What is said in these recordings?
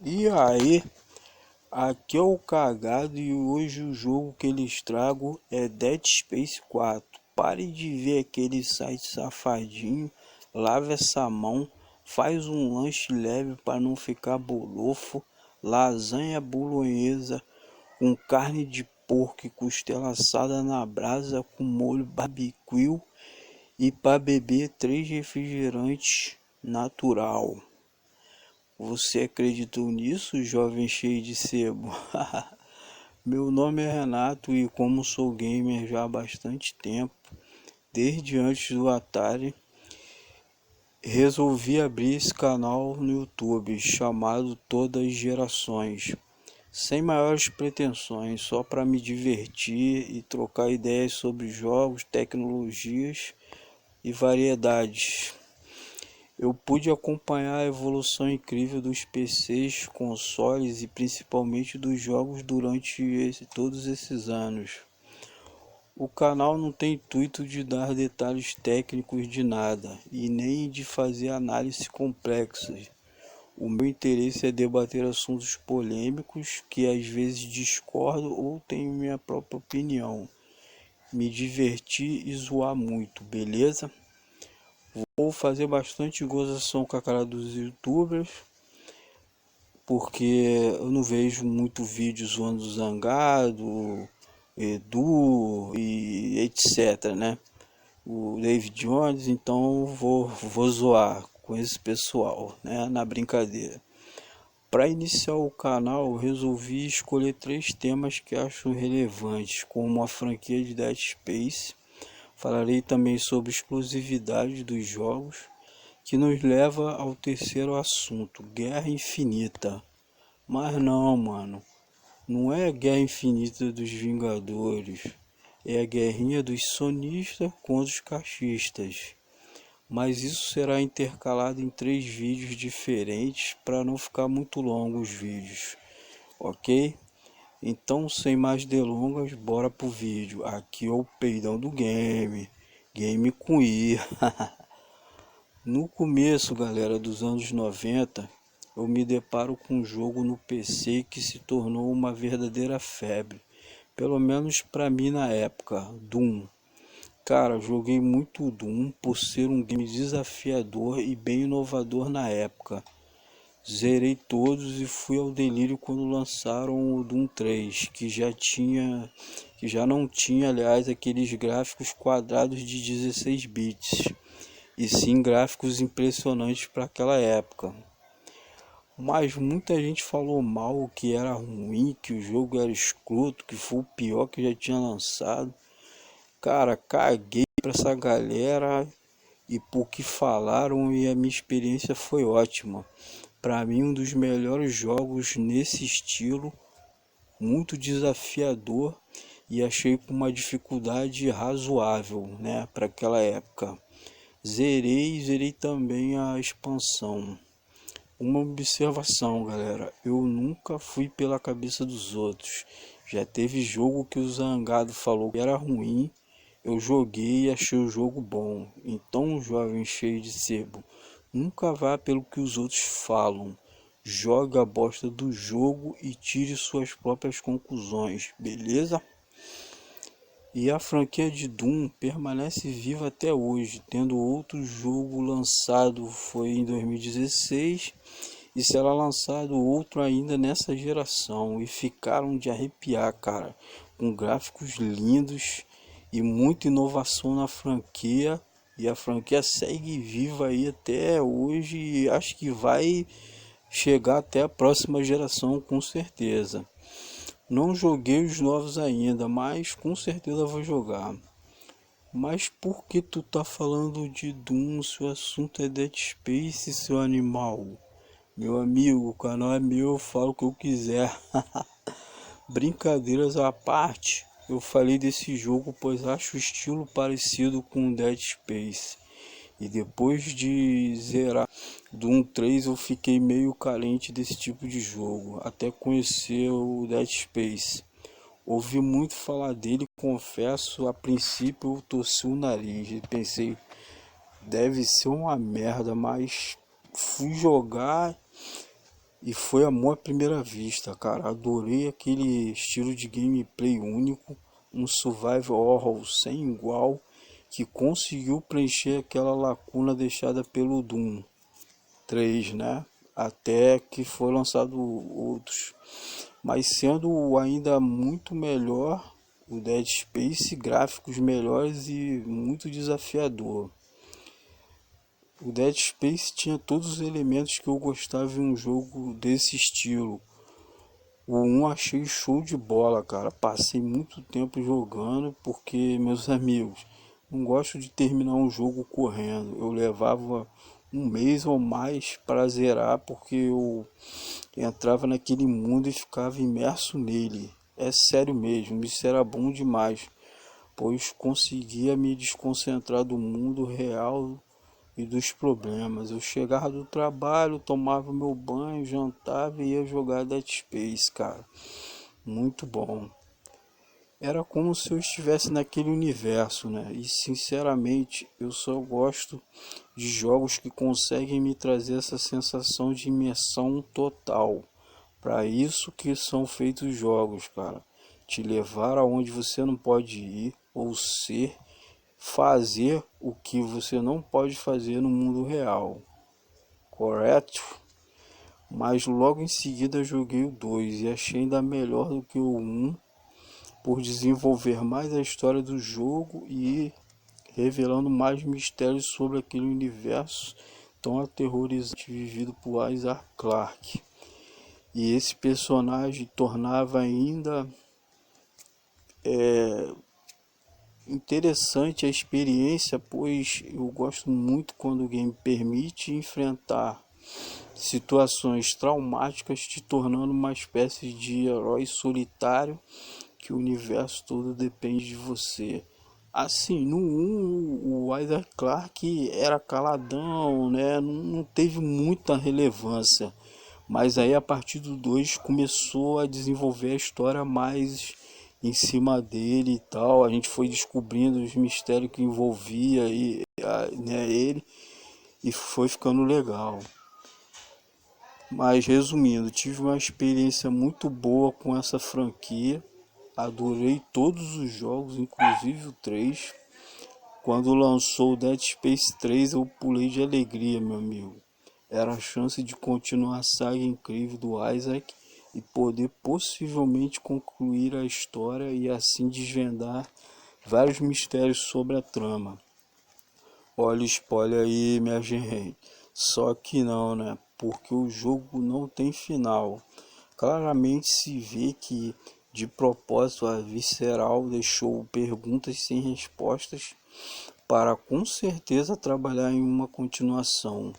E aí, aqui é o Cagado e hoje o jogo que eles trago é Dead Space 4. Pare de ver aquele site safadinho, lave essa mão, faz um lanche leve para não ficar bolofo, lasanha bolonhesa com carne de porco e costela assada na brasa com molho barbecue e para beber 3 refrigerantes natural. Você acreditou nisso, jovem cheio de sebo? Meu nome é Renato e como sou gamer já há bastante tempo, desde antes do Atari, resolvi abrir esse canal no YouTube chamado Todas as Gerações, sem maiores pretensões, só para me divertir e trocar ideias sobre jogos, tecnologias e variedades. Eu pude acompanhar a evolução incrível dos PCs, consoles e principalmente dos jogos durante todos esses anos. O canal não tem intuito de dar detalhes técnicos de nada e nem de fazer análises complexas. O meu interesse é debater assuntos polêmicos que às vezes discordo ou tenho minha própria opinião. Me divertir e zoar muito, beleza? Vou fazer bastante gozação com a cara dos youtubers, porque eu não vejo muito vídeo zoando o Zangado, Edu e etc, né? O David Jones, então vou zoar com esse pessoal, né? Na brincadeira. Para iniciar o canal, resolvi escolher 3 temas que acho relevantes, como a franquia de Dead Space. Falarei também sobre exclusividade dos jogos, que nos leva ao terceiro assunto, Guerra Infinita. Mas não, mano, não é a Guerra Infinita dos Vingadores, é a guerrinha dos sonistas contra os caixistas. Mas isso será intercalado em 3 vídeos diferentes para não ficar muito longo os vídeos, ok? Então, sem mais delongas, bora pro vídeo. Aqui é o peidão do game, game com I. No começo, galera, dos anos 90, eu me deparo com um jogo no PC que se tornou uma verdadeira febre. Pelo menos para mim na época, Doom. Cara, joguei muito Doom por ser um game desafiador e bem inovador na época. Zerei todos e fui ao delírio quando lançaram o Doom 3, que já não tinha, aliás, aqueles gráficos quadrados de 16 bits, e sim gráficos impressionantes para aquela época. Mas muita gente falou mal, que era ruim, que o jogo era escroto, que foi o pior que já tinha lançado. Cara, caguei pra essa galera e por que falaram, e a minha experiência foi ótima. Para mim, um dos melhores jogos nesse estilo, muito desafiador e achei com uma dificuldade razoável, né, para aquela época. Zerei também a expansão. Uma observação, galera, eu nunca fui pela cabeça dos outros. Já teve jogo que o Zangado falou que era ruim, eu joguei e achei o jogo bom. Então, jovem cheio de sebo, nunca vá pelo que os outros falam. Jogue a bosta do jogo e tire suas próprias conclusões, beleza? E a franquia de Doom permanece viva até hoje, tendo outro jogo lançado foi em 2016 e será lançado outro ainda nessa geração, e ficaram de arrepiar, cara, com gráficos lindos e muita inovação na franquia, e a franquia segue viva aí até hoje e acho que vai chegar até a próxima geração com certeza. Não joguei os novos ainda, mas com certeza vou jogar. Mas por que tu tá falando de Doom se o assunto é Dead Space, seu animal? Meu amigo, o canal é meu, eu falo o que eu quiser. Brincadeiras à parte, eu falei desse jogo pois acho o estilo parecido com Dead Space. E depois de zerar Doom 3 eu fiquei meio carente desse tipo de jogo, até conhecer o Dead Space. Ouvi muito falar dele, confesso, a princípio eu torci o nariz e pensei, deve ser uma merda, mas fui jogar E foi amor à primeira vista, cara. Adorei aquele estilo de gameplay único, um survival horror sem igual, que conseguiu preencher aquela lacuna deixada pelo Doom 3, né? Até que foi lançado outros. Mas sendo ainda muito melhor, o Dead Space, gráficos melhores e muito desafiador. O Dead Space tinha todos os elementos que eu gostava em um jogo desse estilo. O 1 achei show de bola, cara. Passei muito tempo jogando porque, meus amigos, não gosto de terminar um jogo correndo. Eu levava um mês ou mais para zerar porque eu entrava naquele mundo e ficava imerso nele. É sério mesmo, isso era bom demais, pois conseguia me desconcentrar do mundo real e dos problemas. Eu chegava do trabalho, tomava meu banho, jantava e ia jogar Dead Space, cara. Muito bom. Era como se eu estivesse naquele universo, né? E sinceramente, eu só gosto de jogos que conseguem me trazer essa sensação de imersão total. Para isso que são feitos os jogos, cara. Te levar aonde você não pode ir ou ser, fazer o que você não pode fazer no mundo real, correto? Mas logo em seguida joguei o 2 e achei ainda melhor do que o 1 por desenvolver mais a história do jogo e revelando mais mistérios sobre aquele universo tão aterrorizante vivido por Isaac Clarke. E esse personagem tornava ainda interessante a experiência, pois eu gosto muito quando o game permite enfrentar situações traumáticas, te tornando uma espécie de herói solitário que o universo todo depende de você. Assim, no 1, o Isaac Clarke era caladão, né? Não teve muita relevância. Mas aí a partir do 2 começou a desenvolver a história mais em cima dele e tal. A gente foi descobrindo os mistérios que envolvia né, ele e foi ficando legal. Mas resumindo, tive uma experiência muito boa com essa franquia. Adorei todos os jogos, inclusive o 3. Quando lançou o Dead Space 3, eu pulei de alegria, meu amigo. Era a chance de continuar a saga incrível do Isaac e poder possivelmente concluir a história e assim desvendar vários mistérios sobre a trama. Olha o spoiler aí, minha gente. Só que não, né? Porque o jogo não tem final. Claramente se vê que de propósito a Visceral deixou perguntas sem respostas para com certeza trabalhar em uma continuação.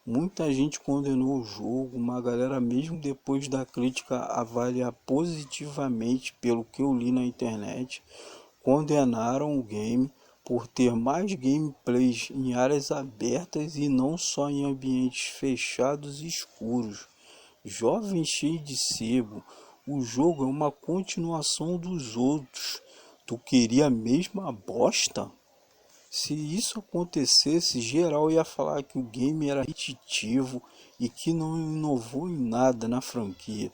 Muita gente condenou o jogo, uma galera mesmo depois da crítica avaliar positivamente pelo que eu li na internet, condenaram o game por ter mais gameplays em áreas abertas e não só em ambientes fechados e escuros. Jovem cheio de sebo, o jogo é uma continuação dos outros. Tu queria mesmo a bosta? Se isso acontecesse, geral ia falar que o game era repetitivo e que não inovou em nada na franquia.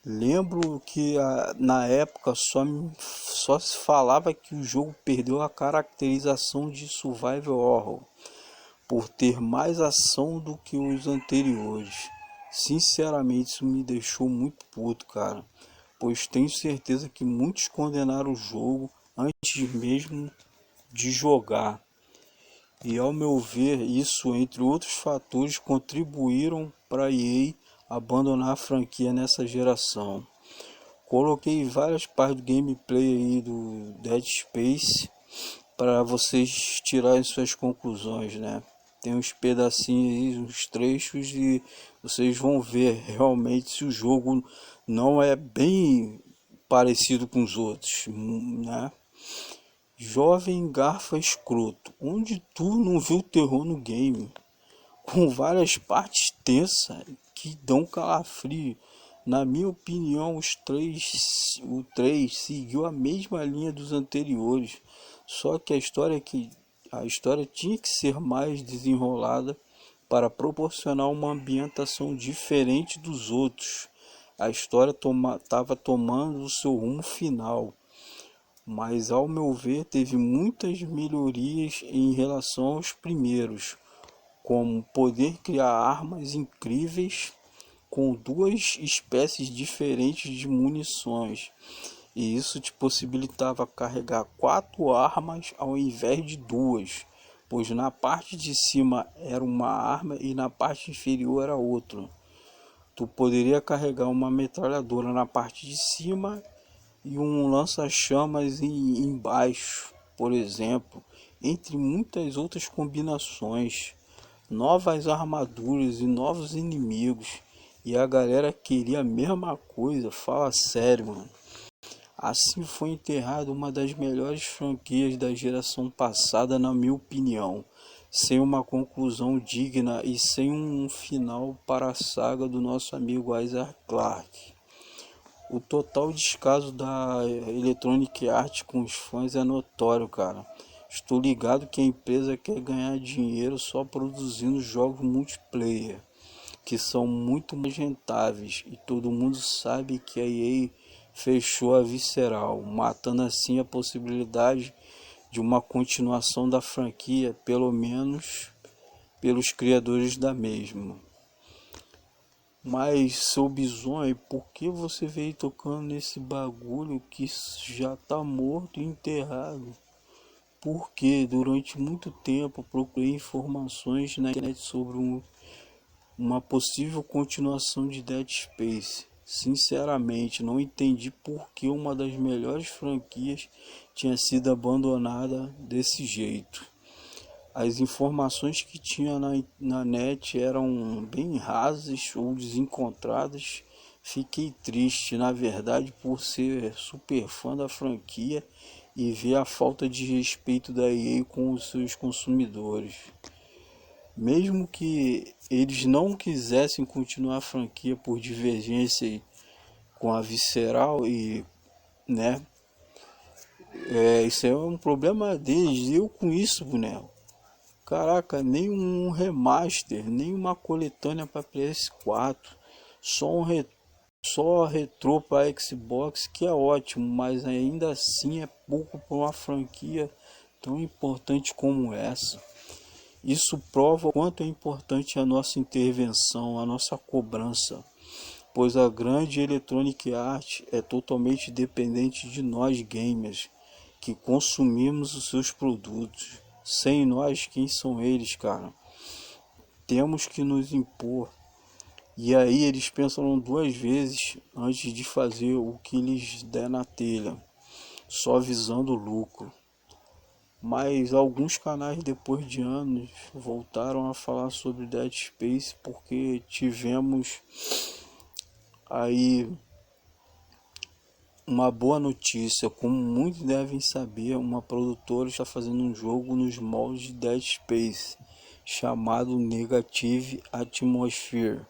Lembro que na época só se falava que o jogo perdeu a caracterização de survival horror por ter mais ação do que os anteriores. Sinceramente, isso me deixou muito puto, cara, pois tenho certeza que muitos condenaram o jogo antes mesmo de jogar. E ao meu ver, isso, entre outros fatores, contribuíram para a EA abandonar a franquia nessa geração. Coloquei várias partes do gameplay aí do Dead Space para vocês tirarem suas conclusões, né? Tem uns pedacinhos aí, uns trechos e vocês vão ver realmente se o jogo não é bem parecido com os outros, né? Jovem garfa escroto, onde tu não viu terror no game, com várias partes tensas que dão calafrio. Na minha opinião, o 3 seguiu a mesma linha dos anteriores, só que a história tinha que ser mais desenrolada para proporcionar uma ambientação diferente dos outros. A história estava tomando o seu rumo final, mas ao meu ver teve muitas melhorias em relação aos primeiros, como poder criar armas incríveis com duas espécies diferentes de munições, e isso te possibilitava carregar 4 armas ao invés de 2, pois na parte de cima era uma arma e na parte inferior era outra. Tu poderia carregar uma metralhadora na parte de cima e um lança-chamas embaixo, por exemplo, entre muitas outras combinações, novas armaduras e novos inimigos. E a galera queria a mesma coisa, fala sério, mano. Assim foi enterrada uma das melhores franquias da geração passada, na minha opinião, sem uma conclusão digna e sem um final para a saga do nosso amigo Isaac Clarke. O total descaso da Electronic Arts com os fãs é notório, cara. Estou ligado que a empresa quer ganhar dinheiro só produzindo jogos multiplayer, que são muito mais rentáveis, e todo mundo sabe que a EA fechou a Visceral, matando assim a possibilidade de uma continuação da franquia, pelo menos pelos criadores da mesma. Mas, seu Bizonho, por que você veio tocando nesse bagulho que já tá morto e enterrado? Porque durante muito tempo procurei informações na internet sobre uma possível continuação de Dead Space. Sinceramente, não entendi por que uma das melhores franquias tinha sido abandonada desse jeito. As informações que tinha na net eram bem rasas ou desencontradas. Fiquei triste, na verdade, por ser super fã da franquia e ver a falta de respeito da EA com os seus consumidores. Mesmo que eles não quisessem continuar a franquia por divergência com a Visceral e, né, isso é um problema deles. Eu com isso, boneco. Caraca, nem um remaster, nem uma coletânea para PS4, só retrô para Xbox, que é ótimo, mas ainda assim é pouco para uma franquia tão importante como essa. Isso prova o quanto é importante a nossa intervenção, a nossa cobrança, pois a grande Electronic Arts é totalmente dependente de nós gamers, que consumimos os seus produtos. Sem nós, quem são eles, cara? Temos que nos impor. E aí eles pensam 2 vezes antes de fazer o que lhes der na telha, só visando o lucro. Mas alguns canais, depois de anos, voltaram a falar sobre Dead Space porque tivemos aí uma boa notícia. Como muitos devem saber, uma produtora está fazendo um jogo nos moldes de Dead Space, chamado Negative Atmosphere,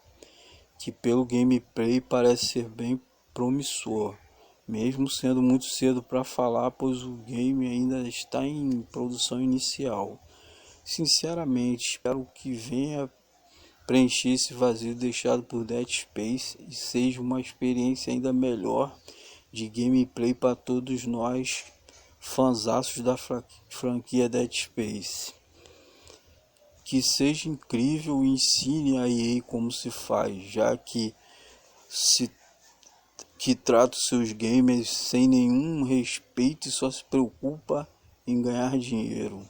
que pelo gameplay parece ser bem promissor, mesmo sendo muito cedo para falar, pois o game ainda está em produção inicial. Sinceramente, espero que venha preencher esse vazio deixado por Dead Space e seja uma experiência ainda melhor de gameplay para todos nós, fanzaços da franquia Dead Space. Que seja incrível e ensine a EA como se faz, já que trata os seus gamers sem nenhum respeito e só se preocupa em ganhar dinheiro.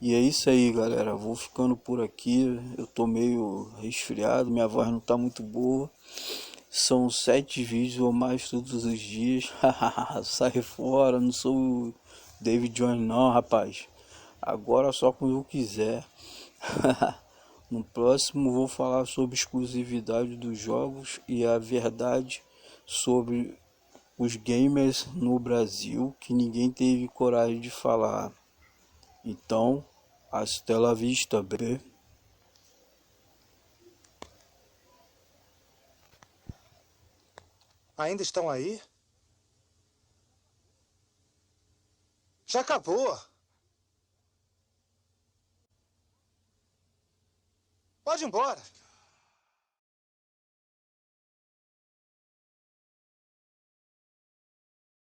E é isso aí, galera. Vou ficando por aqui. Eu tô meio resfriado, minha voz não tá muito boa. São 7 vídeos ou mais todos os dias. Sai fora, não sou o David Jones não, rapaz. Agora só quando eu quiser. No próximo vou falar sobre exclusividade dos jogos e a verdade sobre os gamers no Brasil que ninguém teve coragem de falar. Então, hasta la vista, bebê. Ainda estão aí? Já acabou. Pode ir embora.